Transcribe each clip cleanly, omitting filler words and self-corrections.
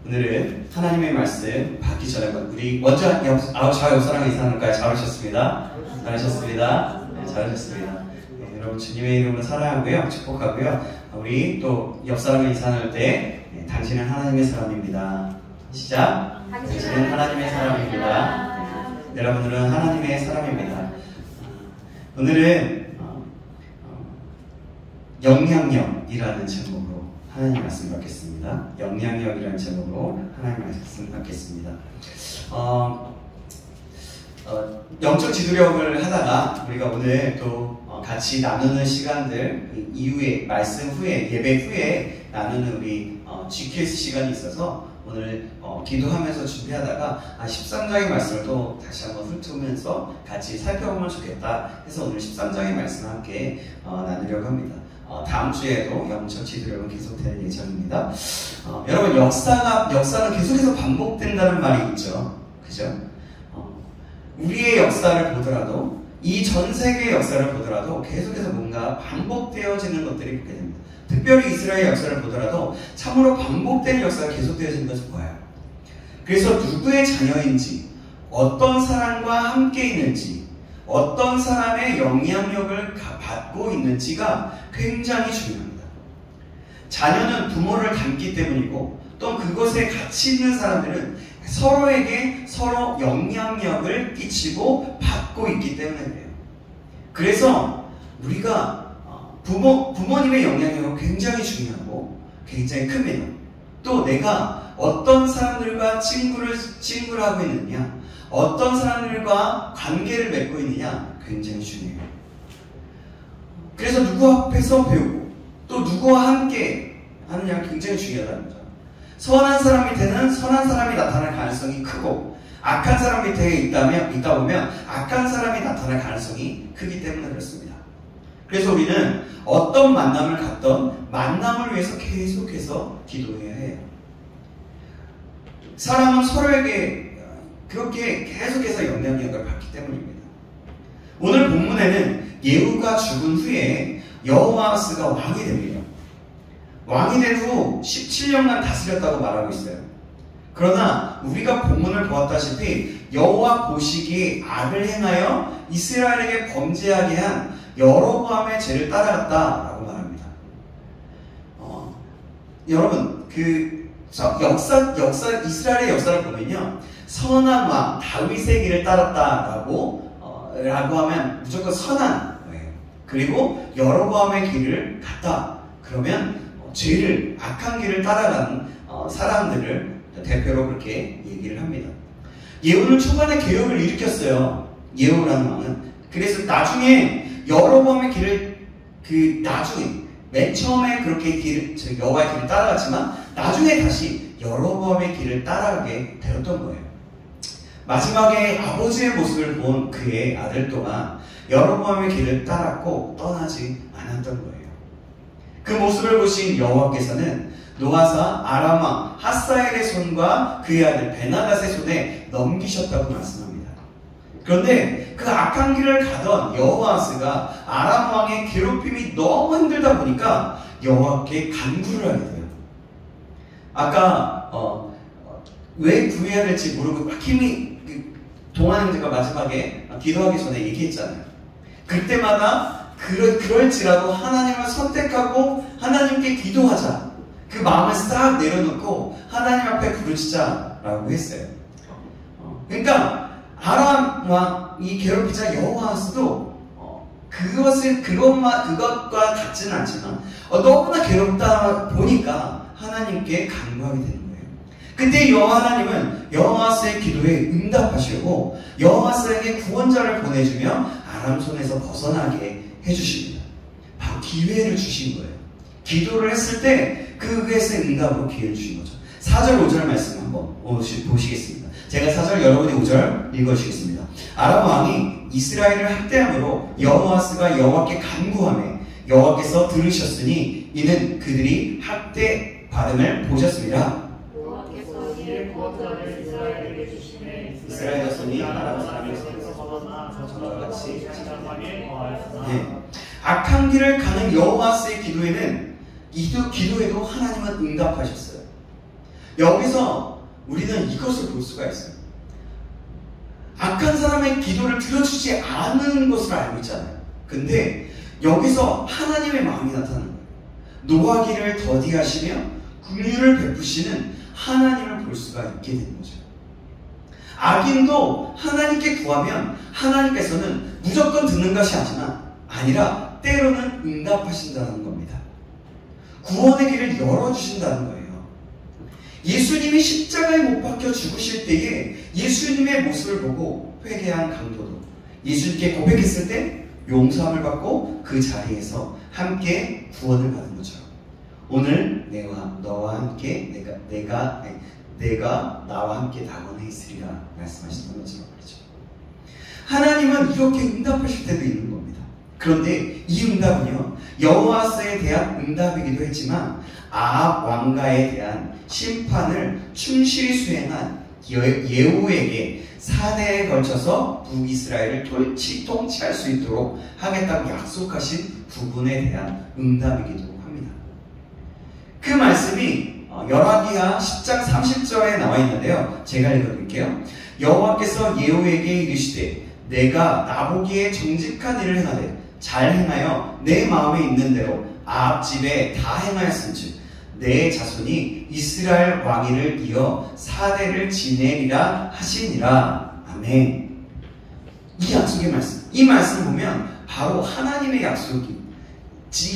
오늘은 하나님의 말씀 받기 전에 우리 먼저 저 옆 사람이 인사할까요? 잘하셨습니다. 잘하셨습니다. 네, 잘하셨습니다. 네, 여러분 주님의 이름으로 사랑하고요, 축복하고요. 우리 또 옆 사람이 인사할 때 당신은 하나님의 사람입니다. 시작. 당신은 하나님의 사람입니다. 네, 여러분들은 하나님의 사람입니다. 오늘은 영향력이라는 제목으로 하나님 말씀 받겠습니다. 영향력이라는 제목으로 하나님 말씀 받겠습니다. 영적 지도력을 하다가 우리가 오늘 또 같이 나누는 시간들 이후에 말씀 후에 예배 후에 나누는 우리 GQS 시간이 있어서 오늘 기도하면서 준비하다가 13장의 말씀을 또 다시 한번 훑으면서 같이 살펴보면 좋겠다 해서 오늘 13장의 말씀을 함께 나누려고 합니다. 다음 주에도 영적 지도력은 계속될 예정입니다. 여러분 역사는 계속해서 반복된다는 말이 있죠. 그죠? 우리의 역사를 보더라도 이 전 세계의 역사를 보더라도 계속해서 뭔가 반복되어지는 것들이 보게 됩니다. 특별히 이스라엘 역사를 보더라도 참으로 반복되는 역사가 계속되어지는 것을 보아요. 그래서 누구의 자녀인지, 어떤 사람과 함께 있는지, 어떤 사람의 영향력을 받고 있는지가 굉장히 중요합니다. 자녀는 부모를 닮기 때문이고 또 그것에 같이 있는 사람들은 서로에게 서로 영향력을 끼치고 받고 있기 때문에 그래요. 그래서 우리가 부모님의 영향력은 굉장히 중요하고 굉장히 큽니다. 또 내가 어떤 사람들과 친구를 하고 있느냐, 어떤 사람들과 관계를 맺고 있느냐 굉장히 중요해요. 그래서 누구 앞에서 배우고 또 누구와 함께 하느냐가 굉장히 중요하다는 거죠. 선한 사람 밑에는 선한 사람이 나타날 가능성이 크고 악한 사람 밑에 있다 보면 악한 사람이 나타날 가능성이 크기 때문에 그렇습니다. 그래서 우리는 어떤 만남을 갖던 만남을 위해서 계속해서 기도해야 해요. 사람은 서로에게 그렇게 계속해서 영향력을 받기 때문입니다. 오늘 본문에는 예후가 죽은 후에 여호아스가 왕이 됩니다. 왕이 된 후 17년간 다스렸다고 말하고 있어요. 그러나 우리가 본문을 보았다시피 여호와 보시기에 악을 행하여 이스라엘에게 범죄하게 한 여로보암의 죄를 따라갔다라고 말합니다. 여러분 이스라엘의 역사를 보면요, 선한 왕 다윗의 길을 따랐다라고 하면 무조건 선한 거예요. 그리고 여로보암의 길을 갔다 그러면 악한 길을 따라가는 사람들을 대표로 그렇게 얘기를 합니다. 예후는 초반에 개혁을 일으켰어요. 예후라는 왕은. 그래서 나중에 여로보암의 길을 나중에 맨 처음에 그렇게 여호와의 길을 따라갔지만 나중에 다시 여로보암의 길을 따라가게 되었던 거예요. 마지막에 아버지의 모습을 본 그의 아들 또한 여로보암의 길을 따랐고 떠나지 않았던 거예요. 그 모습을 보신 여호와께서는 노아사 아람 왕 하사엘의 손과 그의 아들 베나닷의 손에 넘기셨다고 말씀합니다. 그런데 그 악한 길을 가던 여호아스가 아람 왕의 괴롭힘이 너무 힘들다 보니까 여호와께 간구를 하게 돼요. 아까 왜 구해야 될지 모르고 힘이 동하는 제가 마지막에 기도하기 전에 얘기했잖아요. 그때마다 그럴지라도 하나님을 선택하고 하나님께 기도하자. 그 마음을 싹 내려놓고 하나님 앞에 부르짖자라고 했어요. 그러니까 아람 왕이 괴롭히자 여호아스도 그것과 같지는 않지만 너무나 괴롭다 보니까 하나님께 간구하게 되는 거예요. 그때 하나님은 여호아스의 기도에 응답하시고 여호아스에게 구원자를 보내주며 아람 손에서 벗어나게 해주십니다. 바로 기회를 주신 거예요. 기도를 했을 때 그것의 응답으로 기회를 주신 거죠. 4절 5절 말씀 한번 보시겠습니다. 제가 4절 여러분이 5절 읽어주시겠습니다. 아람 왕이 이스라엘을 학대함으로 여호아스가 여호와께 간구하며 여호와께서 들으셨으니 이는 그들이 학대 받음을 보셨습니다. 여호와께서 이의 구원자를 이스라엘에게 주시매 이스라엘 자손이 아람 사람의 손에서 벗어나 저처럼 같이 장막에 거하였으나 악한 길을 가는 여호아스의 기도에도 하나님은 응답하셨어요. 여기서 우리는 이것을 볼 수가 있어요. 악한 사람의 기도를 들어주지 않은 것을 알고 있잖아요. 근데 여기서 하나님의 마음이 나타나는 거예요. 노하기를 더디하시며 긍휼을 베푸시는 하나님을 볼 수가 있게 되는 거죠. 악인도 하나님께 구하면 하나님께서는 무조건 듣는 것이 아니라 때로는 응답하신다는 겁니다. 구원의 길을 열어주신다는 거예요. 예수님이 십자가에 못 박혀 죽으실 때에 예수님의 모습을 보고 회개한 강도도 예수님께 고백했을 때 용서함을 받고 그 자리에서 함께 구원을 받은 것처럼 오늘 너와 함께 내가 나와 함께 낙원에 있으리라 말씀하시는 것처럼 말이죠. 하나님은 이렇게 응답하실 때도 있는 겁니다. 그런데 이 응답은요, 여호와스에 대한 응답이기도 했지만 아합 왕가에 대한 심판을 충실히 수행한 예후에게 4대에 걸쳐서 북이스라엘을 통치할 수 있도록 하겠다고 약속하신 부분에 대한 응답이기도 합니다. 그 말씀이 열왕기하 10장 30절에 나와 있는데요. 제가 읽어드릴게요. 여호와께서 예후에게 이르시되 내가 나보기에 정직한 일을 행하되 잘 행하여 내 마음에 있는 대로 아합 집에 다 행하였은즉 내 자손이 이스라엘 왕위를 이어 4대를 지내리라 하시니라. 아멘. 이 약속의 말씀, 이 말씀 보면 바로 하나님의 약속이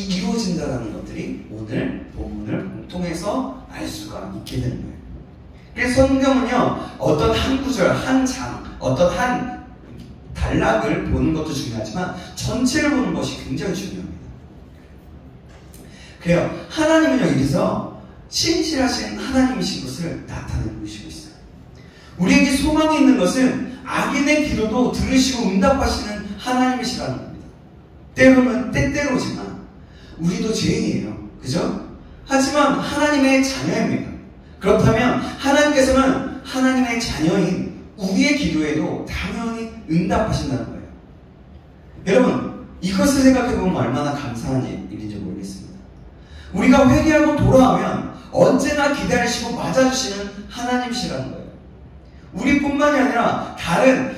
이루어진다는 것들이 오늘 본문을 통해서 알 수가 있게 되는 거예요. 그래서 성경은요, 어떤 한 구절, 한 장, 어떤 한 단락을 보는 것도 중요하지만 전체를 보는 것이 굉장히 중요합니다. 그래요. 하나님은 여기서 신실하신 하나님이신 것을 나타내고 계시고 있어요. 우리에게 소망이 있는 것은 악인의 기도도 들으시고 응답하시는 하나님이시라는 겁니다. 때로는 때때로지만 우리도 죄인이에요. 그죠? 하지만 하나님의 자녀입니다. 그렇다면 하나님께서는 하나님의 자녀인 우리의 기도에도 당연히 응답하신다는 거예요. 여러분, 이것을 생각해보면 얼마나 감사한 일인지 모르겠습니다. 우리가 회개하고 돌아오면 언제나 기다리시고 맞아주시는 하나님이시라는 거예요. 우리뿐만이 아니라 다른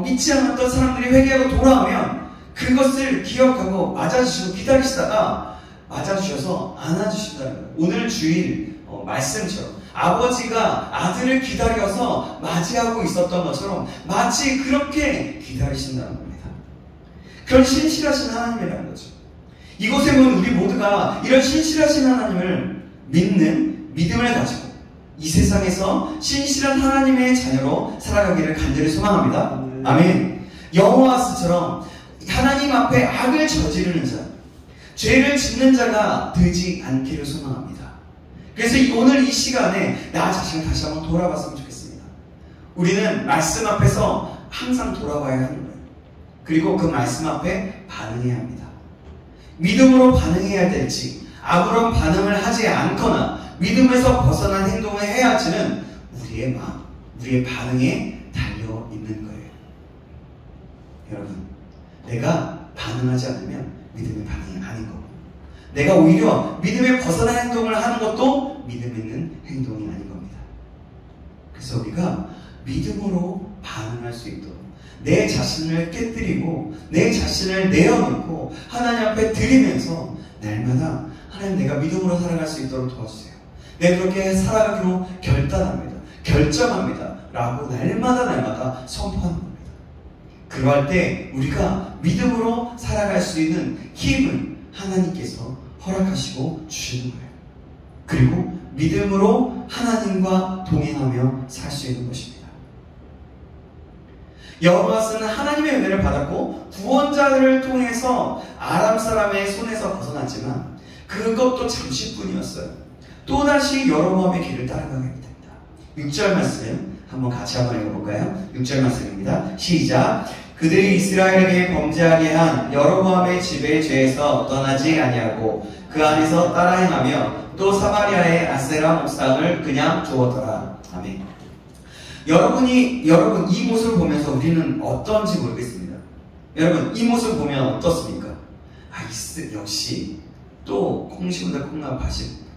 믿지 않았던 사람들이 회개하고 돌아오면 그것을 기억하고 맞아주시고 기다리시다가 맞아주셔서 안아주신다는 거예요. 오늘 주일 말씀처럼 아버지가 아들을 기다려서 맞이하고 있었던 것처럼 마치 그렇게 기다리신다는 겁니다. 그런 신실하신 하나님이라는 거죠. 이곳에 보면 우리 모두가 이런 신실하신 하나님을 믿는 믿음을 가지고 이 세상에서 신실한 하나님의 자녀로 살아가기를 간절히 소망합니다. 아멘. 여호와스처럼 하나님 앞에 악을 저지르는 자, 죄를 짓는 자가 되지 않기를 소망합니다. 그래서 오늘 이 시간에 나 자신을 다시 한번 돌아봤으면 좋겠습니다. 우리는 말씀 앞에서 항상 돌아봐야 하는 거예요. 그리고 그 말씀 앞에 반응해야 합니다. 믿음으로 반응해야 될지 아무런 반응을 하지 않거나 믿음에서 벗어난 행동을 해야 할지는 우리의 마음, 우리의 반응에 달려 있는 거예요. 여러분, 내가 반응하지 않으면 믿음의 반응이 아닌 거고, 내가 오히려 믿음에 벗어난 행동을 하는 것도 믿음 있는 행동이 아닌 겁니다. 그래서 우리가 믿음으로 반응할 수 있도록 내 자신을 깨뜨리고 내 자신을 내어놓고 하나님 앞에 드리면서 날마다 하나님, 내가 믿음으로 살아갈 수 있도록 도와주세요. 내가 그렇게 살아가기로 결단합니다. 결정합니다. 라고 날마다 선포하는 겁니다. 그러할 때 우리가 믿음으로 살아갈 수 있는 힘을 하나님께서 허락하시고 주시는 거예요. 그리고 믿음으로 하나님과 동행하며 살 수 있는 것입니다. 여호와스는 하나님의 은혜를 받았고 구원자를 통해서 아람 사람의 손에서 벗어났지만 그것도 잠시뿐이었어요. 또다시 여로보암의 길을 따라가게 됩니다. 6절 말씀 한번 같이 한번 읽어볼까요? 6절 말씀입니다. 시작. 그들이 이스라엘에게 범죄하게 한 여로보암의 집의 죄에서 떠나지 아니하고 그 안에서 따라 행하며 또 사마리아의 아세라 목상을 그냥 두었더라. 아멘. 여러분 이 모습을 보면서 우리는 어떤지 모르겠습니다. 여러분 이 모습을 보면 어떻습니까? 역시 또 콩 심은 콩나물 팥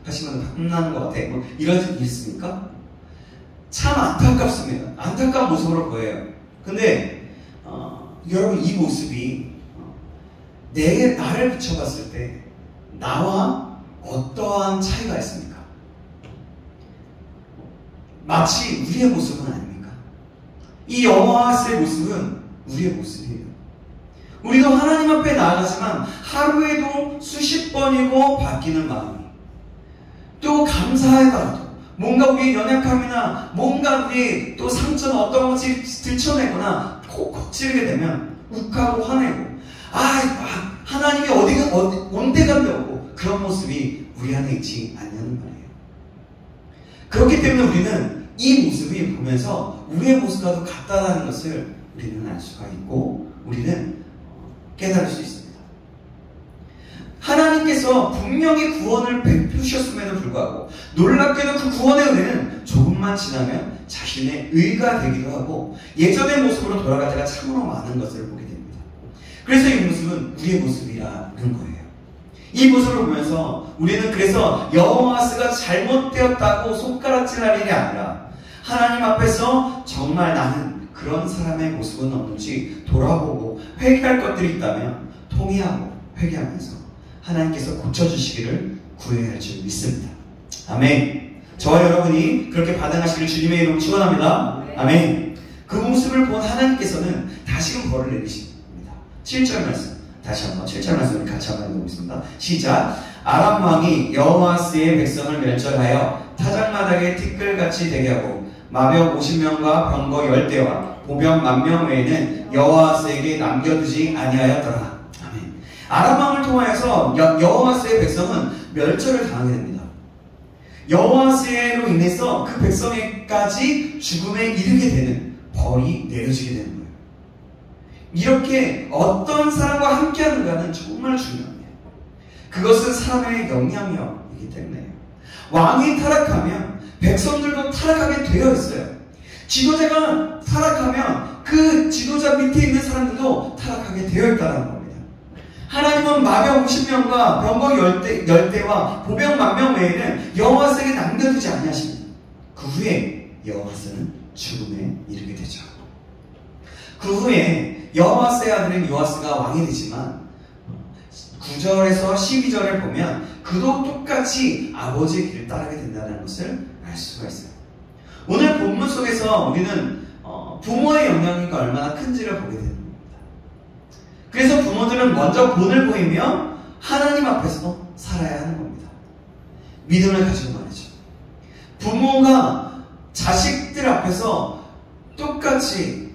하시면 혼나는 것 같아. 뭐 이런 일 있습니까? 참 안타깝습니다. 안타까운 모습으로 보여요. 근데 여러분 이 모습이 나를 비춰봤을 때 나와 어떠한 차이가 있습니까? 마치 우리의 모습은 아닙니까? 이 여호와의 모습은 우리의 모습이에요. 우리도 하나님 앞에 나아가지만 하루에도 수십 번이고 바뀌는 마음이, 또 감사하더라도 뭔가 우리의 연약함이나 뭔가 우리의 또 상처나 어떤 것이 들춰내거나 콕콕 찌르게 되면 욱하고 화내고 하나님이 온데간데 없고 그런 모습이 우리 안에 있지 않냐는 말이에요. 그렇기 때문에 우리는 이 모습이 보면서 우리의 모습과도 같다는 것을 우리는 알 수가 있고 우리는 깨달을 수 있습니다. 하나님께서 분명히 구원을 베푸셨음에도 불구하고 놀랍게도 그 구원의 은혜는 조금만 지나면 자신의 의가 되기도 하고 예전의 모습으로 돌아갈 때가 참으로 많은 것을 보게 됩니다. 그래서 이 모습은 우리의 모습이라는 거예요. 이 모습을 보면서 우리는 그래서 여호와스가 잘못되었다고 손가락질할 일이 아니라 하나님 앞에서 정말 나는 그런 사람의 모습은 없는지 돌아보고 회개할 것들이 있다면 통회하고 회개하면서 하나님께서 고쳐주시기를 구해야 할 줄 믿습니다. 아멘. 저와 여러분이 그렇게 반응하시기를 주님의 이름으로 축원합니다. 아멘. 그 모습을 본 하나님께서는 다시금 벌을 내리십니다. 7절 말씀 다시 한번 7절 말씀을 같이 한번 읽어보겠습니다. 시작. 아람 왕이 여호와스의 백성을 멸절하여 타작마당에 티끌같이 되게 하고 마병 50명과 병거 10대와 보병 10,000명 외에는 여호와스에게 남겨두지 아니하였더라. 아멘. 아람 왕을 통하여서 여호와스의 백성은 멸절을 당하게 됩니다. 여호와스로 인해서 그 백성에까지 죽음에 이르게 되는 벌이 내려지게 되는 거예요. 이렇게 어떤 사람과 함께하는가는 정말 중요합니다. 그것은 사람의 영향력이기 때문에요. 왕이 타락하면 백성들도 타락하게 되어 있어요. 지도자가 타락하면 그 지도자 밑에 있는 사람들도 타락하게 되어 있다는 겁니다. 하나님은 마병 50명과 병거 10대와 보병 10,000명 외에는 여호와스에게 남겨두지 아니하십니다. 그 후에 여호와스는 죽음에 이르게 되죠. 그 후에 여호와스의 아들인 요아스가 왕이 되지만 9절에서 12절을 보면 그도 똑같이 아버지의 길을 따르게 된다는 것을 알 수가 있어요. 오늘 본문 속에서 우리는 부모의 영향이 얼마나 큰지를 보게 됩니다. 그래서 부모들은 먼저 본을 보이며 하나님 앞에서 살아야 하는 겁니다. 믿음을 가지고 말이죠. 부모가 자식들 앞에서 똑같이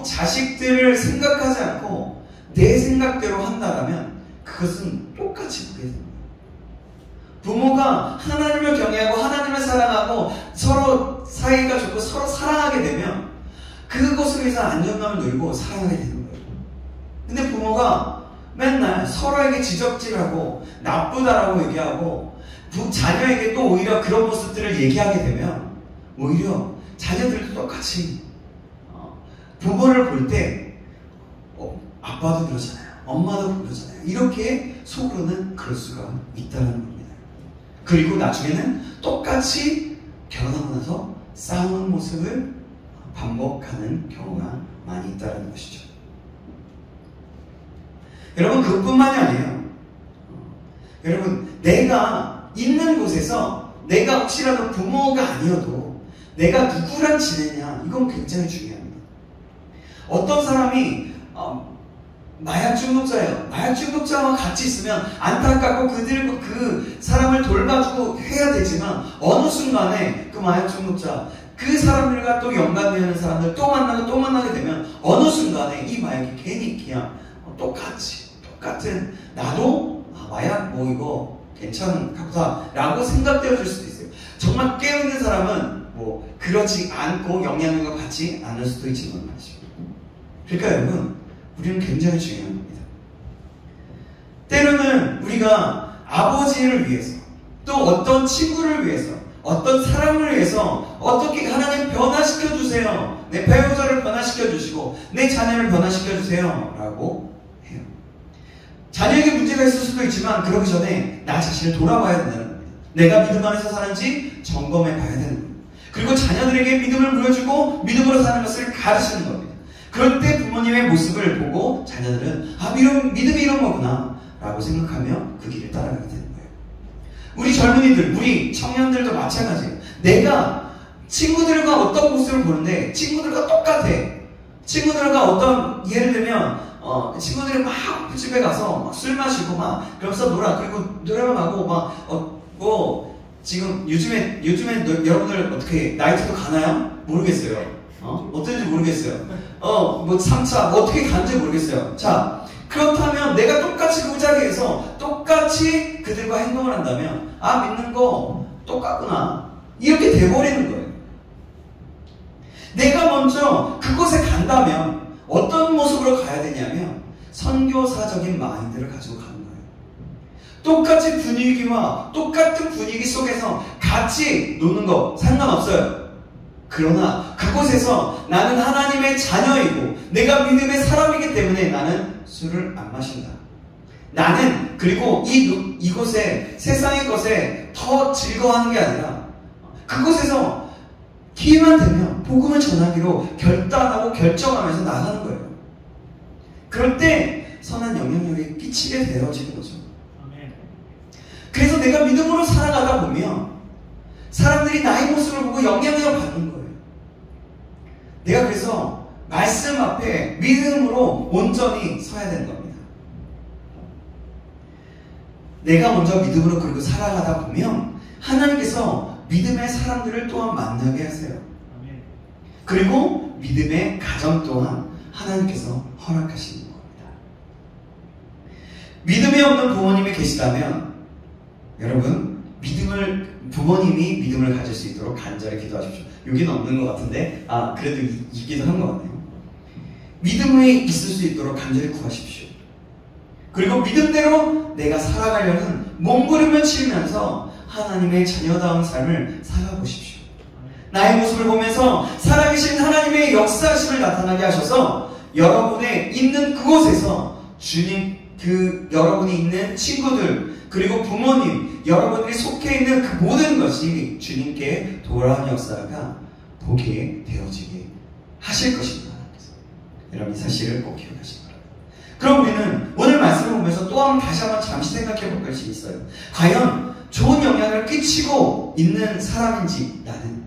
자식들을 생각하지 않고 내 생각대로 한다면 그것은 똑같이 보게 됩니다. 부모가 하나님을 경외하고 하나님을 사랑하고 서로 사이가 좋고 서로 사랑하게 되면 그것을 위해서 안정감을 누리고 사랑하게 되는 거예요. 근데 부모가 맨날 서로에게 지적질하고 나쁘다라고 얘기하고 자녀에게 또 오히려 그런 모습들을 얘기하게 되면 오히려 자녀들도 똑같이 부모를 볼 때 아빠도 그러잖아요. 엄마도 그러잖아요. 이렇게 속으로는 그럴 수가 있다는 겁니다. 그리고 나중에는 똑같이 결혼하고 나서 싸우는 모습을 반복하는 경우가 많이 있다는 것이죠. 여러분 그것뿐만이 아니에요. 여러분 내가 있는 곳에서 내가 혹시라도 부모가 아니어도 내가 누구랑 지내냐 이건 굉장히 중요합니다. 어떤 사람이 마약 중독자예요. 마약 중독자와 같이 있으면 안타깝고 그 사람을 돌봐주고 해야 되지만 어느 순간에 그 마약 중독자 그 사람들과 또 연관되는 사람들 또 만나고 또 만나게 되면 어느 순간에 이 마약이 괜히 그냥 똑같은 나도 마약 이거 괜찮은가 보다 라고 생각되어질 수도 있어요. 정말 깨어있는 사람은 그러지 않고 영향력과 같지 않을 수도 있지만 말이죠. 그러니까 여러분 우리는 굉장히 중요한 겁니다. 때로는 우리가 아버지를 위해서 또 어떤 친구를 위해서 어떤 사람을 위해서 어떻게 하나님 변화시켜 주세요. 내 배우자를 변화시켜 주시고 내 자녀를 변화시켜 주세요 라고 해요. 자녀에게 문제가 있을 수도 있지만 그러기 전에 나 자신을 돌아봐야 된다는 겁니다. 내가 믿음 안에서 사는지 점검해 봐야 되는 겁니다. 그리고 자녀들에게 믿음을 보여주고 믿음으로 사는 것을 가르치는 겁니다. 그럴 때 부모님의 모습을 보고 자녀들은 믿음이 이런 거구나 라고 생각하며 그 길을 따라가게 되는 거예요. 우리 젊은이들, 우리 청년들도 마찬가지예요. 내가 친구들과 어떤 모습을 보는데 친구들과 똑같아. 친구들과 어떤, 예를 들면 친구들이 막 집에 가서 막 술 마시고 막 그러면서 놀아. 그리고 노래방 가고 막 지금 요즘에 여러분들 어떻게 나이트도 가나요? 모르겠어요. 어떤지 모르겠어요. 3차 어떻게 가는지 모르겠어요. 자, 그렇다면 내가 똑같이 그 자리에서 똑같이 그들과 행동을 한다면 믿는 거 똑같구나 이렇게 돼버리는 거예요. 내가 먼저 그곳에 간다면 어떤 모습으로 가야 되냐면 선교사적인 마인드를 가지고 가는 거예요. 똑같이 분위기와 똑같은 분위기 속에서 같이 노는 거 상관없어요. 그러나 그곳에서 나는 하나님의 자녀이고 내가 믿음의 사람이기 때문에 나는 술을 안 마신다. 나는 그리고 이곳에 세상의 것에 더 즐거워하는 게 아니라 그곳에서 기회만 되면 복음을 전하기로 결단하고 결정하면서 나가는 거예요. 그럴 때 선한 영향력이 끼치게 되어지는 거죠. 그래서 내가 믿음으로 살아가다 보면 사람들이 나의 모습을 보고 영향력을 받는 거예요. 내가 그래서 말씀 앞에 믿음으로 온전히 서야 되는 겁니다. 내가 먼저 믿음으로 그리고 살아가다 보면 하나님께서 믿음의 사람들을 또한 만나게 하세요. 그리고 믿음의 가정 또한 하나님께서 허락하시는 겁니다. 믿음이 없는 부모님이 계시다면 여러분 부모님이 믿음을 가질 수 있도록 간절히 기도하십시오. 여기는 없는 것 같은데 그래도 있기도 한 것 같네요. 믿음이 있을 수 있도록 간절히 구하십시오. 그리고 믿음대로 내가 살아가려는 몸부림을 치면서 하나님의 자녀다운 삶을 살아보십시오. 나의 모습을 보면서 살아계신 하나님의 역사심을 나타나게 하셔서 여러분의 있는 그곳에서 주님 여러분이 있는 친구들 그리고 부모님 여러분들이 속해 있는 그 모든 것이 주님께 돌아온 역사가 보게 되어지게 하실 것입니다. 여러분 이 사실을 꼭 기억하시기 바랍니다. 그럼 우리는 오늘 말씀을 보면서 또 다시 한번 잠시 생각해 볼 것이 있어요. 과연 좋은 영향을 끼치고 있는 사람인지 나는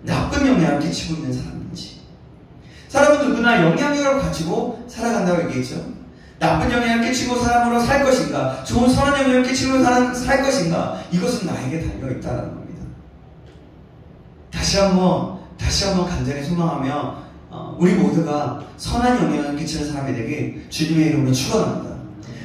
나쁜 영향을 끼치고 있는 사람인지. 사람은 누구나 영향력을 가지고 살아간다고 얘기했죠. 나쁜 영향을 끼치고 사람으로 살 것인가 좋은 선한 영향을 끼치고 살 것인가 이것은 나에게 달려있다는 겁니다. 다시 한번 간절히 소망하며 우리 모두가 선한 영향을 끼치는 사람이 되게 주님의 이름으로 축원합니다.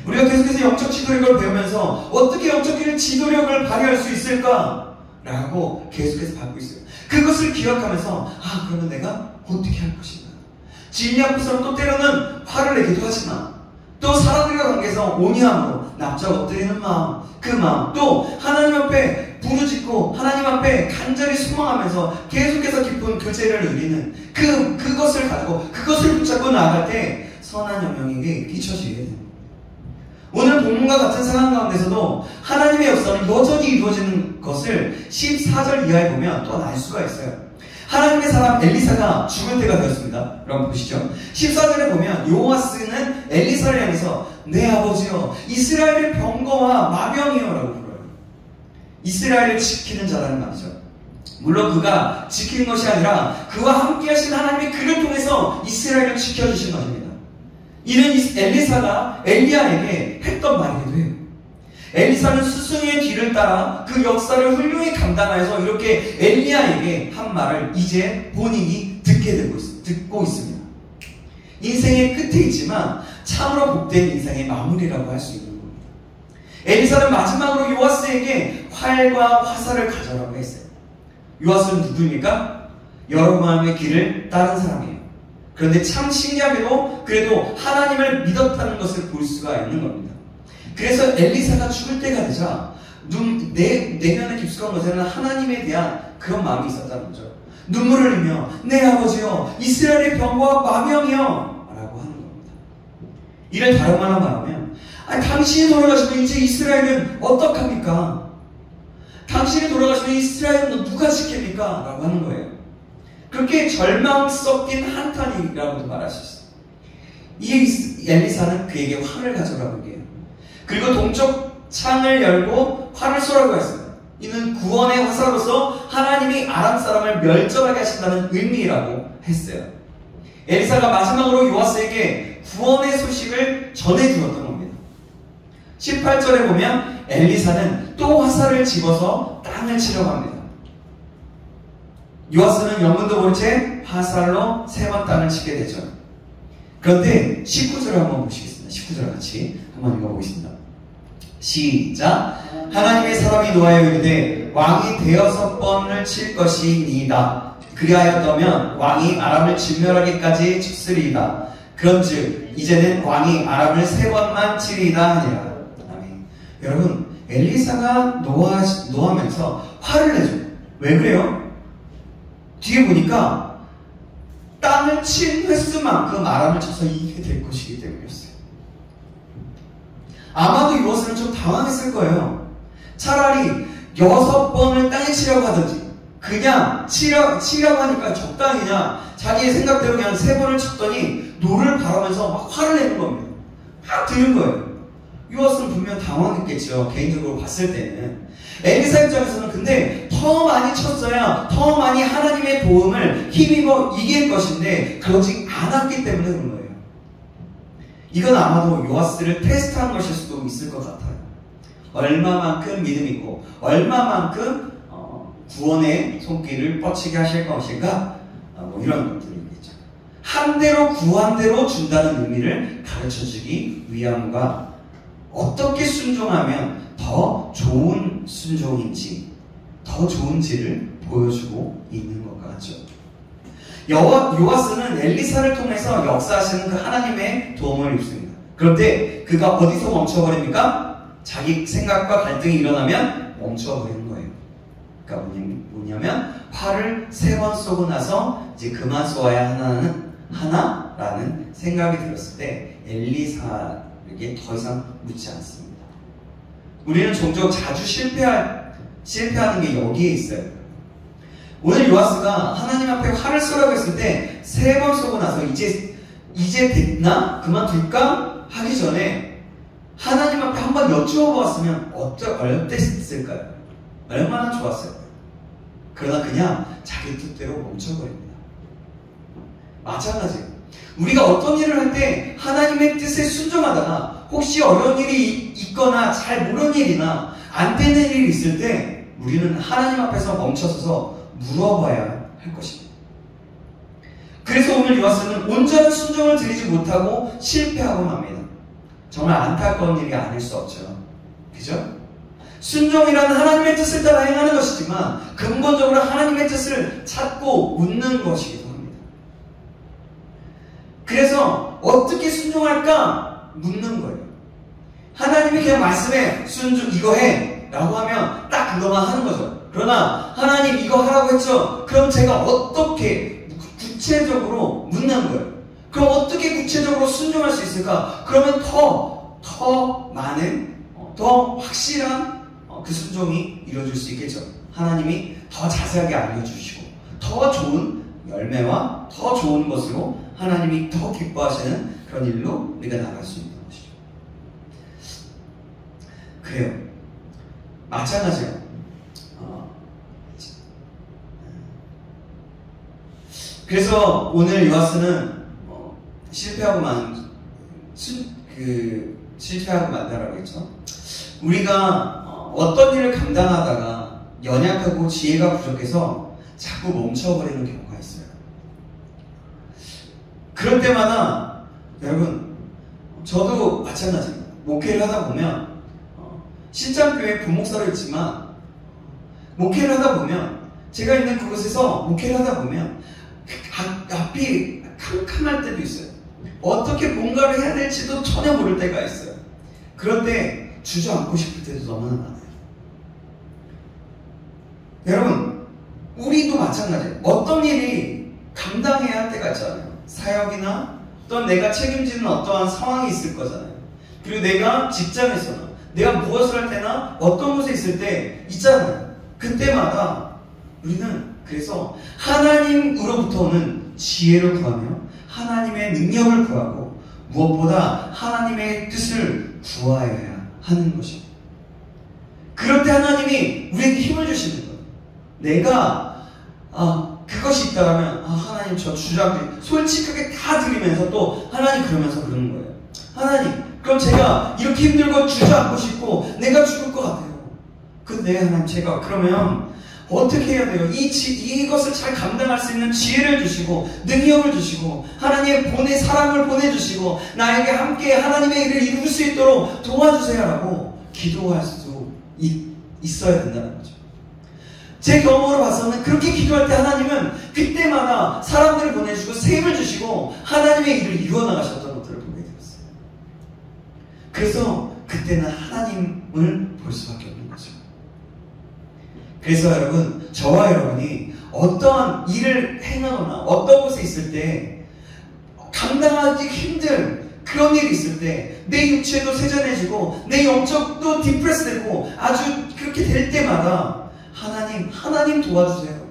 우리가 계속해서 영적 지도력을 배우면서 어떻게 영적 지도력을 발휘할 수 있을까? 라고 계속해서 받고 있어요. 그것을 기억하면서 그러면 내가 어떻게 할 것인가? 진리 앞에서는 또 때로는 화를 내기도 하지만 또 사람들과 관계에서 온유함으로 납작 엎드리는 마음, 그 마음, 또 하나님 앞에 부르짖고 하나님 앞에 간절히 소망하면서 계속해서 깊은 교제를 누리는 그것을 가지고 그것을 붙잡고 나아갈 때 선한 영향력이 끼쳐지게 됩니다. 오늘 본문과 같은 상황 가운데서도 하나님의 역사는 여전히 이루어지는 것을 14절 이하에 보면 또 알 수가 있어요. 하나님의 사람 엘리사가 죽을 때가 되었습니다. 여러분 보시죠. 14절에 보면 요아스는 엘리사를 향해서 내 아버지여 이스라엘의 병거와 마병이여 라고 불러요. 이스라엘을 지키는 자라는 말이죠. 물론 그가 지키는 것이 아니라 그와 함께 하신 하나님이 그를 통해서 이스라엘을 지켜주신 것입니다. 이는 엘리사가 엘리야에게 했던 말이기도 해요. 엘리사는 스승의 뒤를 따라 그 역사를 훌륭히 감당하여서 이렇게 엘리야에게 한 말을 이제 본인이 듣고 있습니다. 인생의 끝에 있지만 참으로 복된 인생의 마무리라고 할 수 있는 겁니다. 엘리사는 마지막으로 요아스에게 활과 화살을 가져라고 했어요. 요아스는 누구입니까? 여로보암의 길을 따른 사람이에요. 그런데 참 신기하게도 그래도 하나님을 믿었다는 것을 볼 수가 있는 겁니다. 그래서 엘리사가 죽을 때가 되자 내면의 깊숙한 곳에는 하나님에 대한 그런 마음이 있었다는 거죠. 눈물을 흘리며 내 아버지여 이스라엘의 병과 마병이여 라고 하는 겁니다. 이를 다른 말로 말하면 당신이 돌아가시면 이제 이스라엘은 어떡합니까? 당신이 돌아가시면 이스라엘은 누가 지킵니까? 라고 하는 거예요. 그렇게 절망 섞인 한탄이라고도 말할 수 있어요. 이 엘리사는 그에게 활을 가져가고 해요. 그리고 동쪽 창을 열고 활을 쏘라고 했습니다. 이는 구원의 화살로서 하나님이 아람 사람을 멸절하게 하신다는 의미라고 했어요. 엘리사가 마지막으로 요아스에게 구원의 소식을 전해주었던 겁니다. 18절에 보면 엘리사는 또 화살을 집어서 땅을 치려고 합니다. 요아스는 영문도 모른 채 화살로 3번 땅을 치게 되죠. 그런데 19절을 한번 보시겠습니다. 19절 같이 한번 읽어보겠습니다. 시작. 하나님의 사람이 노하여 이르되 왕이 6번을 칠 것이니이다. 그리하였다면 왕이 아람을 진멸하기까지 쳤으리이다. 그런즉 이제는 왕이 아람을 3번만 치리이다 하니라. 아멘. 여러분, 엘리사가 노하면서 화를 내죠. 왜 그래요? 뒤에 보니까 땅을 친 횟수만큼 아람을 쳐서 이기게 될 것이기 때문이었어요. 아마도 요아스는 좀 당황했을 거예요. 차라리 6번을 땅에 치려고 하든지 그냥 치려고 하니까 적당히 그냥 자기의 생각대로 그냥 3번을 쳤더니 노를 바라면서 막 화를 내는 겁니다. 막 드는 거예요. 요아스는 분명 당황했겠죠. 개인적으로 봤을 때는. 엘리사 입장에서는 근데 더 많이 쳤어야 더 많이 하나님의 도움을 힘입어 이길 것인데 그러지 않았기 때문에 그런 거예요. 이건 아마도 요아스를 테스트한 것일 수도 있을 것 같아요. 얼마만큼 믿음 있고 얼마만큼 구원의 손길을 뻗치게 하실 것인가, 뭐 이런 것들이겠죠. 한 대로 구한 대로 준다는 의미를 가르쳐주기 위함과 어떻게 순종하면 더 좋은 순종인지, 더 좋은지를 보여주고 있는 것 같죠. 요아스는 엘리사를 통해서 역사하시는 그 하나님의 도움을 입습니다. 그런데 그가 어디서 멈춰버립니까? 자기 생각과 갈등이 일어나면 멈춰버리는 거예요. 그러니까 뭐냐면 화를 3번 쏘고 나서 이제 그만 쏘아야 하나라는 생각이 들었을 때 엘리사에게 더 이상 묻지 않습니다. 우리는 종종 자주 실패하는 게 여기에 있어요. 오늘 요아스가 하나님 앞에 활을 쏘라고 했을 때 3번 쏘고 나서 이제 됐나? 그만둘까? 하기 전에 하나님 앞에 한번 여쭈어보았으면 어땠을까요? 얼마나 좋았을까요? 그러나 그냥 자기 뜻대로 멈춰버립니다. 마찬가지예요. 우리가 어떤 일을 할 때 하나님의 뜻에 순종하다가 혹시 어려운 일이 있거나 잘 모르는 일이나 안 되는 일이 있을 때 우리는 하나님 앞에서 멈춰서서 물어봐야 할 것입니다. 그래서 오늘 요아스는 온전한 순종을 드리지 못하고 실패하고 맙니다. 정말 안타까운 일이 아닐 수 없죠. 그죠? 순종이란 하나님의 뜻을 따라 행하는 것이지만 근본적으로 하나님의 뜻을 찾고 묻는 것이기도 합니다. 그래서 어떻게 순종할까 묻는 거예요. 하나님이 그냥 말씀에 순종 이거 해 라고 하면 딱 그거만 하는 거죠. 그러나 하나님 이거 하라고 했죠. 그럼 제가 어떻게 구체적으로 묻는 거예요. 그럼 어떻게 구체적으로 순종할 수 있을까? 그러면 더 많은 더 확실한 그 순종이 이루어질 수 있겠죠. 하나님이 더 자세하게 알려주시고 더 좋은 열매와 더 좋은 것으로 하나님이 더 기뻐하시는 그런 일로 우리가 나갈 수 있는 것이죠. 그래요. 마찬가지예요. 그래서 오늘 요아스는 실패하고 만다라고 했죠. 우리가 어떤 일을 감당하다가 연약하고 지혜가 부족해서 자꾸 멈춰버리는 경우가 있어요. 그럴 때마다 여러분, 저도 마찬가지입니다. 목회를 하다 보면 신장교회 부목사로 있지만 목회를 하다 보면 제가 있는 그곳에서 목회를 하다 보면 앞이 캄캄할 때도 있어요. 어떻게 뭔가를 해야 될지도 전혀 모를 때가 있어요. 그런데 주저앉고 싶을 때도 너무나 많아요. 여러분, 우리도 마찬가지예요. 어떤 일이 감당해야 할 때가 있잖아요. 사역이나 또는 내가 책임지는 어떠한 상황이 있을 거잖아요. 그리고 내가 직장에서나 내가 무엇을 할 때나 어떤 곳에 있을 때 있잖아요. 그때마다 우리는 그래서 하나님으로부터 오는 지혜를 구하며 하나님의 능력을 구하고 무엇보다 하나님의 뜻을 구하여야 하는 것입니다. 그럴 때 하나님이 우리에게 힘을 주시는 거예요. 내가 그것이 있다라면 하나님 저 주장 솔직하게 다 드리면서 또 하나님 그러면서 그러는 거예요. 하나님 그럼 제가 이렇게 힘들고 주저앉고 싶고 내가 죽을 것 같아요. 근데 하나님 제가 그러면 어떻게 해야 돼요? 이것을 잘 감당할 수 있는 지혜를 주시고 능력을 주시고 하나님의 사랑을 보내주시고 나에게 함께 하나님의 일을 이룰 수 있도록 도와주세요라고 기도할 수 있어야 된다는 거죠. 제 경험으로 봐서는 그렇게 기도할 때 하나님은 그때마다 사람들을 보내주고 새 힘을 주시고 하나님의 일을 이루어 나가셨던 것들을 보게 되었어요. 그래서 그때는 하나님을 볼 수밖에 없는 거죠. 그래서 여러분, 저와 여러분이 어떠한 일을 행하거나 어떤 곳에 있을 때 감당하기 힘든 그런 일이 있을 때 내 육체도 세전해지고 내 영적도 디프레스되고 아주 그렇게 될 때마다 하나님 도와주세요.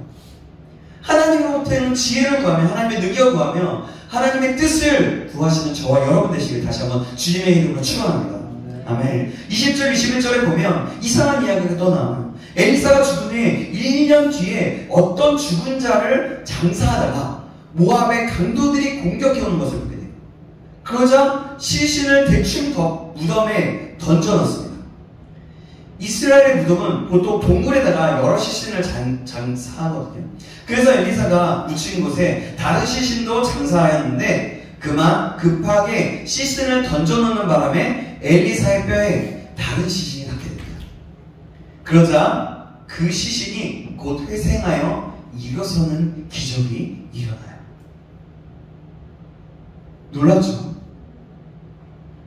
하나님으로부터는 지혜를 구하며 하나님의 능력을 구하며 하나님의 뜻을 구하시는 저와 여러분 되시길 다시 한번 주님의 이름으로 축원합니다. 아멘. 20절 21절에 보면 이상한 이야기가 또 나와요. 엘리사가 죽은 후에 1년 뒤에 어떤 죽은 자를 장사하다가 모압의 강도들이 공격해오는 것을 보게 돼요. 그러자 시신을 대충 무덤에 던져놨습니다. 이스라엘의 무덤은 보통 동굴에다가 여러 시신을 장사하거든요. 그래서 엘리사가 묻힌 곳에 다른 시신도 장사하였는데 그만 급하게 시신을 던져놓는 바람에 엘리사의 뼈에 다른 시신이 닿게 됩니다. 그러자 그 시신이 곧 회생하여 일어서는 기적이 일어나요. 놀랍죠?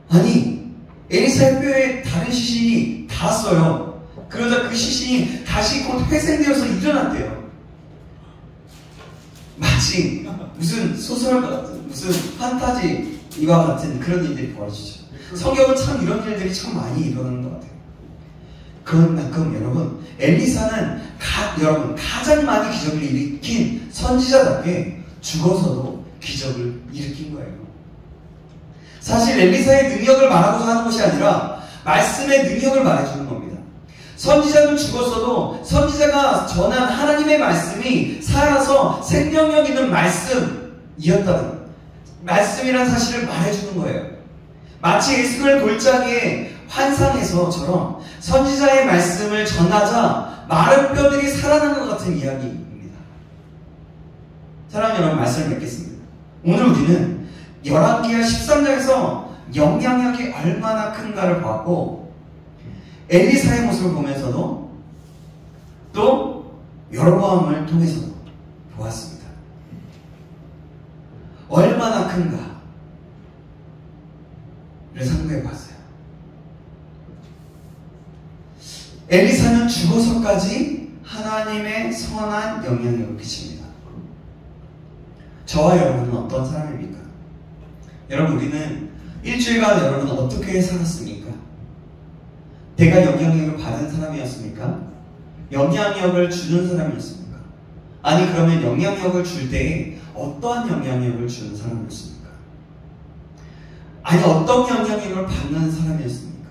아니, 엘리사의 뼈에 다른 시신이 닿았어요. 그러자 그 시신이 다시 곧 회생되어서 일어났대요. 마치 무슨 소설과 같은, 무슨 판타지와 같은 그런 일들이 벌어지죠. 성경은 참 이런 일들이 참 많이 일어나는 것 같아요. 그런 만큼 여러분, 엘리사는 여러분 가장 많이 기적을 일으킨 선지자답게 죽어서도 기적을 일으킨 거예요. 사실 엘리사의 능력을 말하고자 하는 것이 아니라 말씀의 능력을 말해주는 겁니다. 선지자는 죽었어도 선지자가 전한 하나님의 말씀이 살아서 생명력 있는 말씀이었다는 말씀이란 사실을 말해주는 거예요. 마치 에스겔 골짜기에 환상에서처럼 선지자의 말씀을 전하자 마른 뼈들이 살아난 것 같은 이야기입니다. 사랑하는 여러분, 말씀을 맺겠습니다. 오늘 우리는 열왕기하 13장에서 영향력이 얼마나 큰가를 보았고 엘리사의 모습을 보면서도 또 여로보암을 통해서도 보았습니다. 얼마나 큰가를 상고해 봤어요. 엘리사는 죽어서까지 하나님의 선한 영향력을 끼칩니다. 저와 여러분은 어떤 사람입니까? 여러분, 우리는 일주일간 여러분은 어떻게 살았습니까? 내가 영향력을 받은 사람이었습니까? 영향력을 주는 사람이었습니까? 아니, 그러면 영향력을 줄 때에 어떠한 영향력을 주는 사람이었습니까? 아니, 어떤 영향력을 받는 사람이었습니까?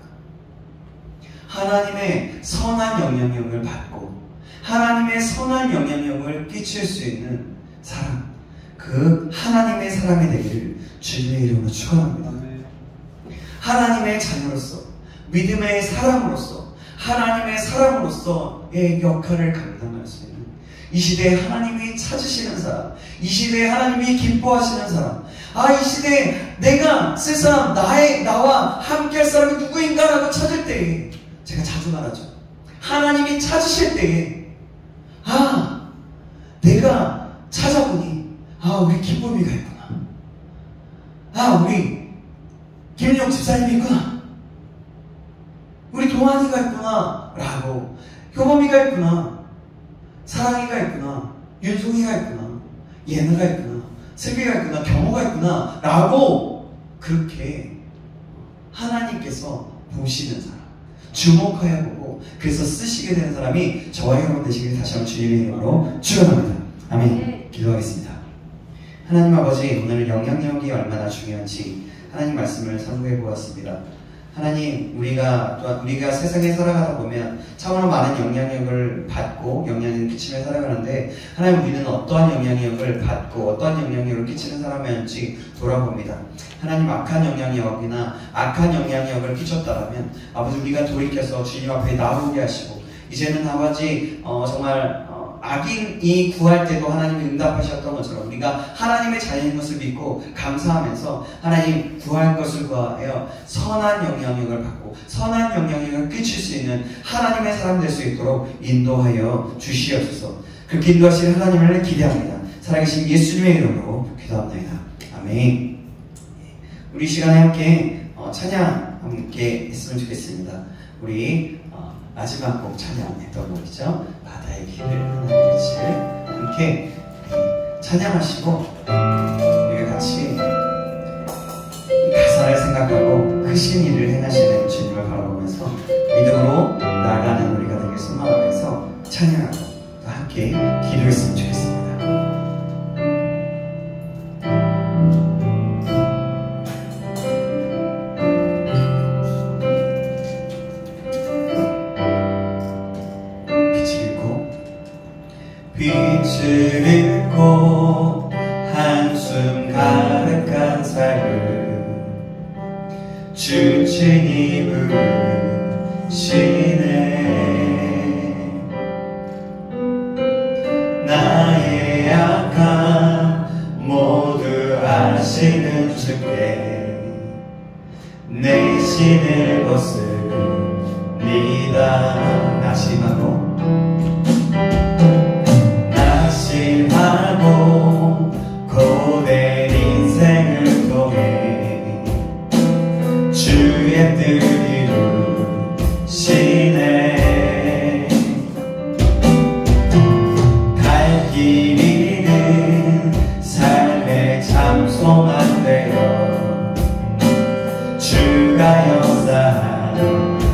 하나님의 선한 영향력을 받고 하나님의 선한 영향력을 끼칠 수 있는 사람, 그 하나님의 사람이 되기를 주님의 이름으로 축원합니다. 하나님의 자녀로서, 믿음의 사람으로서, 하나님의 사람으로서의 역할을 감당할 수 있는 이 시대에 하나님이 찾으시는 사람, 이 시대에 하나님이 기뻐하시는 사람, 이 시대에 내가 쓸 사람, 나와 함께할 사람이 누구인가라고 찾을 때에 제가 자주 말하죠. 하나님이 찾으실 때에 내가 찾아보니 우리 김보미가 있구나. 우리 김용 집사님이 있구나. 우리 동환이가 있구나. 라고, 효범이가 있구나. 사랑이가 있구나. 윤송이가 있구나. 예나가 있구나. 슬비가 있구나. 경호가 있구나. 라고 그렇게 하나님께서 보시는 사람, 주목하여 보고 그래서 쓰시게 되는 사람이 저와 여러분 되시길 다시 한번 주님의 이름으로 축원합니다. 아멘. 기도하겠습니다. 하나님 아버지, 오늘 영향력이 얼마나 중요한지 하나님 말씀을 상고해 보았습니다. 하나님, 우리가 세상에 살아가다 보면 참으로 많은 영향력을 받고 영향을 끼치며 살아가는데, 하나님, 우리는 어떠한 영향력을 받고 어떠한 영향력을 끼치는 사람이었는지 돌아봅니다. 하나님, 악한 영향력이나 악한 영향력을 끼쳤다라면 아버지, 우리가 돌이켜서 주님 앞에 나오게 하시고, 이제는 아버지 정말 악인이 구할 때도 하나님이 응답하셨던 것처럼 우리가 하나님의 자녀인 것을 믿고 감사하면서 하나님 구할 것을 구하여 선한 영향력을 받고 선한 영향력을 끼칠 수 있는 하나님의 사람 될 수 있도록 인도하여 주시옵소서. 그렇게 인도하실 하나님을 기대합니다. 살아계신 예수님의 이름으로 기도합니다. 아멘. 우리 시간에 함께 찬양 함께 했으면 좋겠습니다. 우리 마지막 곡 찬양했던 곡이죠. 바다의 길을 하나님의 빛을 함께 찬양하시고 우리가 같이 가사를 생각하고 크신 일을 행하시는 주님을 바라보면서 믿음으로 나아가는 우리가 되길 소망하면서 찬양하고 또 함께 기도했으면 좋겠습니다. 빛을 잃고 한숨 가득한 삶을 주친이 부르시네. 나의 약함 모두 아시는 주께 내 신을 벗습니다. 낙심하고 고된 인생을 통해 주의 뜻 이루시네. 갈 길 잃은 삶의 참 소망 되어 주가 역사하시네.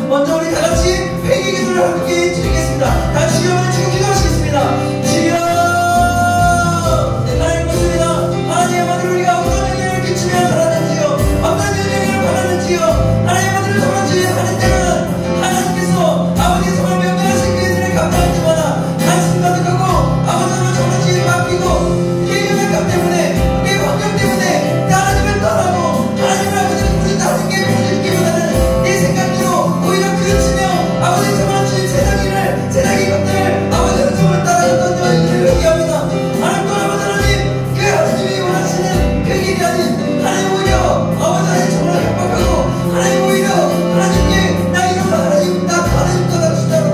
먼저 우리 다 같이 회개 기도를 함께 드리겠습니다. 다 주여를 주고 기도하시겠습니다. 주여 하나님 묻습니다. 하나님 아버지 우리가 어떤 영향을 끼치며 살았는지요, 어떤 영향을 받았는지요. 하나님 아버지를 도무지 하는 때는 하나님께서 아버지 정말 명령하신 그 일을 감당하지마나 관심 가득하고 아버지로 정말 맡기고 우리의 연약함 때문에 우리의 환경 때문에 하나님을 떠나고 하나님을 아버지를 부르다 하는 게 부르기보다는 내 생각대로 오히려 그치며 아버지 정말 주신 세상의 것들을 아버지를 정말 따라갔던 저희들을 회개합니다. 하나님 또한 하나님 그 하나님이 원하시는 그 길이 아닌 하나님 오히려 아버지 정말 협박하고 하나님 오히려 하나님께 나 이러다 하나님 나 하나님 떠나주시다고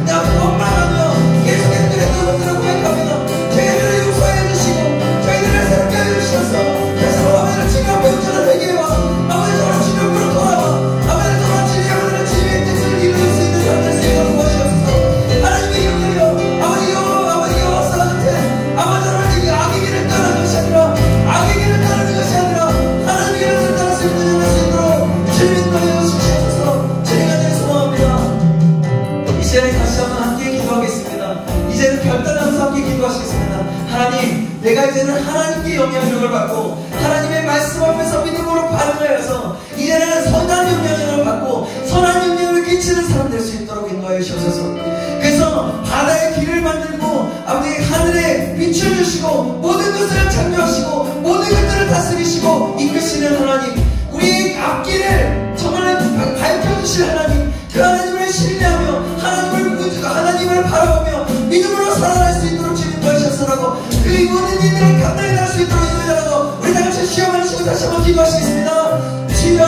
나 원망하며 계속해서 그랬던 것들을 고백합니다. 저희들을 용서해 주시고 저희들을 새롭게 해주셔서 그래서 아버지를 주님 앞에 온전한 회개와 아버지 정말 주님 앞으로 돌아와 아버지 정말 주님 아버지를 주님의 뜻을 이룰 수 있는 사람들 쓰여서 도와주셔서 하나님의 영들여 아버지 여호와 사한테 아버지 하나님 악의 길을 떠나는 것이 아니라 악의 길을 따르는 것이 아니라 하나님의 길을 따라 수 있는 수 있도록 주님 인도하여 주시옵소서. 주님 간절히 소망합니다. 이 시간에 다시 한번 함께 기도하겠습니다. 이제는 결단하면서 함께 기도하시겠습니다. 하나님, 내가 이제는 하나님께 영향력을 받고 하나님의 말씀 앞에서 믿음으로 반응하여서 이제는 선한 영향력을 받고 선한 영향을 끼치는 사람 될 수 있도록 인도하여 주옵소서. 그래서 바다의 길을 만들고 아버지 하늘에 빛을 주시고 모든 것을 창조하시고 모든 것들을 다스리시고 이끄시는 하나님, 우리의 앞길을 정말 밝혀주실 하나님, 그 하나님을 신뢰하며 하나님을 바라보며 믿음으로 살아갈 수 있도록 주님 도와주셨으라고 그 모든 일들을 감당해 나갈 수 있도록 인도해달라고 우리 다같이 시험하시고 다시 한번 기도하시겠습니다. 주여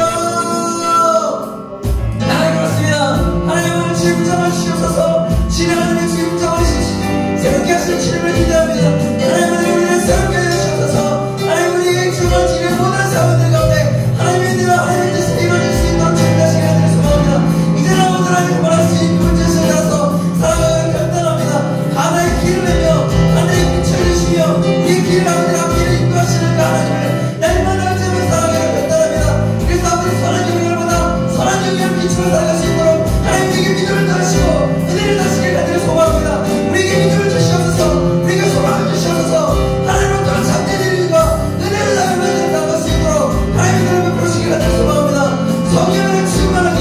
하나님 그렇습니다. 하나님 오늘 주님 붙잡아 주시옵소서. 주님 하나님 주님 붙잡아 주시옵소서. 새롭게 하시는 주님을 기대합니다. 하나님 우리를 새롭게 해주셔서 하나님 우리의 주님을 지금 모든 사람들 가운데 하나님의 뜻과 하나님의 뜻을 이루어질 수 있도록 주님 다시 하나님을 소망합니다. 이제는 아무도 하나님 말할 수 있는 문제를 따라서 살아가기를 결단합니다. 하나의 길을 내며 하나의 빛을 주시며 우리의 길을 아버지 앞길을 인도하시는 그 하나님을 날마다 의지하며 살아가기를 결단합니다. 그래서 아버지 선한 영향을 받아 선한 영향을 끼치며 살아갈 수 있도록 하나님에게 믿음을 더하시고 은혜를 다시길 간절히 소망합니다. 우리에게 믿음을 주시옵소서. 우리에게 소망을 주시옵소서. 하나님으로부터 참된 일과 은혜를 나누며 나갈 수 있도록 하나님의 이름을 부르시길 간절히 소망합니다. 성령을 충만하게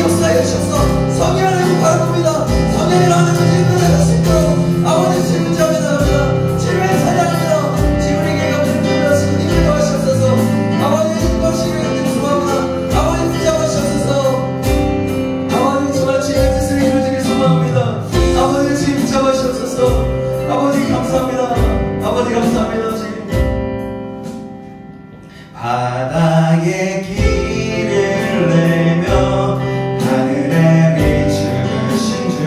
역사해 주셔서 성령을 바라봅니다. 성령을 하나님을 인도할 수 있도록 아버지 주님을 잡아 나갑니다. 주님을 찬양합니다. 주님 우리에게 감사를 드리면서 님을 도와주셔서 아버지 인도하시길 간절히 소망합니다. 아버지 붙잡아 주셔서 아버지 정말 주님의 뜻을 이루어지길 소망합니다. 아버지 주님 붙잡아 주셔서 아버지 감사합니다. 아버지 감사합니다. 주님 바다의 길을 내며 하늘에 비추신 주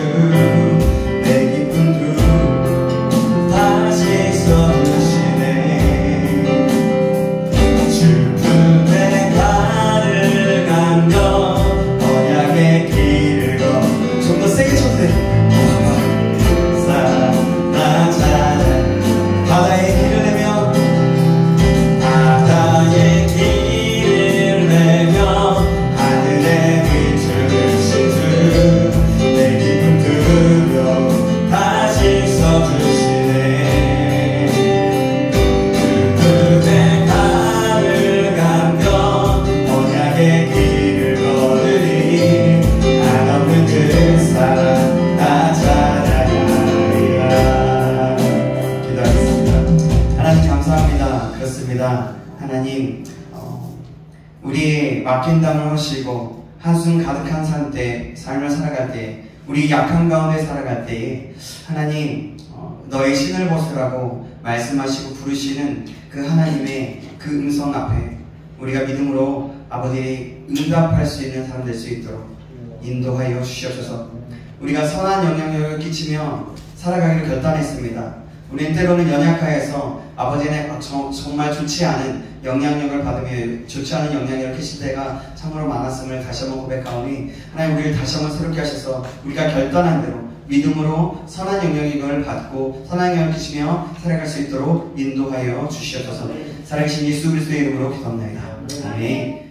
내 기쁜 두 다시 써주시네. 슬픔의 가를 감겨 언약의 길을 걷 좀 더 세게 쳐도 돼. 바다의 길을 내며 바다의 길을 내며 하늘의 빛을 주신 주 내 기쁨 들으며 다시 써주시네. 그분의 발을 감겨 언약의 길을 걸으니 한없는 그 사랑 나 찬양하리라. 기도하겠습니다. 하나님 감사합니다. 그렇습니다. 하나님 우리 맡긴 담을 하시고 한숨 가득한 삶을 살아갈 때 우리 약한 가운데 살아갈 때에 하나님 너의 신을 벗으라고 말씀하시고 부르시는 그 하나님의 그 음성 앞에 우리가 믿음으로 아버지 응답할 수 있는 사람 될 수 있도록 인도하여 주시옵소서. 우리가 선한 영향력을 끼치며 살아가기를 결단했습니다. 우리는 때로는 연약하여서 아버지의 정말 좋지 않은 영향력을 받으며 좋지 않은 영향력을 끼칠 때가 참으로 많았음을 다시 한번 고백하오니 하나님 우리를 다시 한번 새롭게 하셔서 우리가 결단한 대로 믿음으로 선한 영향력을 받고 선한 영향을 끼치며 살아갈 수 있도록 인도하여 주시옵소서. 살아계신 예수 그리스도의 이름으로 기도합니다. 아멘.